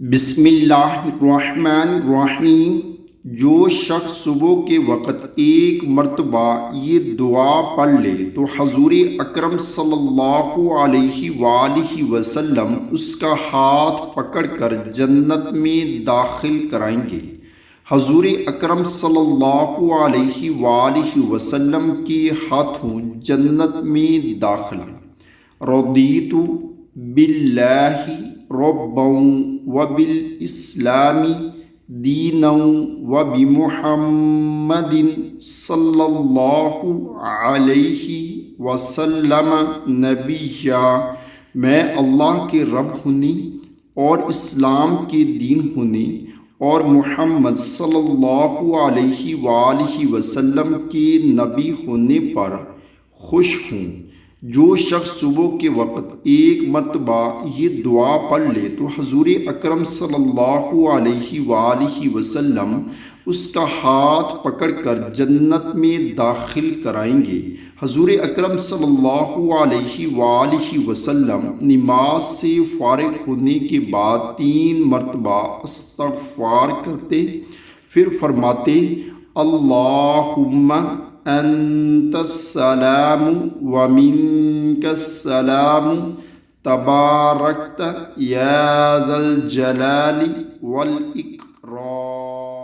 بسم اللہ الرحمن الرحیم۔ جو شخص صبح کے وقت ایک مرتبہ یہ دعا پڑھ لے تو حضور اکرم صلی اللہ علیہ وآلہ وسلم اس کا ہاتھ پکڑ کر جنت میں داخل کرائیں گے۔ حضور اکرم صلی اللہ علیہ وآلہ وسلم کے ہاتھوں جنت میں داخلہ۔ رضیت باللہ ربا وبالاسلام دینا وبمحمد صلی اللہ علیہ وسلم نبیا۔ میں اللہ کے رب ہونے اور اسلام کے دین ہونے اور محمد صلی اللہ علیہ وآلہ وسلم کے نبی ہونے پر خوش ہوں۔ جو شخص صبح کے وقت ایک مرتبہ یہ دعا پڑھ لے تو حضور اکرم صلی اللہ علیہ وآلہ وسلم اس کا ہاتھ پکڑ کر جنت میں داخل کرائیں گے۔ حضور اکرم صلی اللہ علیہ وآلہ وسلم نماز سے فارغ ہونے کے بعد 3 مرتبہ استغفار کرتے، پھر فرماتے اللہم انت السلام ومنک السلام تبارکت یا ذا الجلال والاکرام۔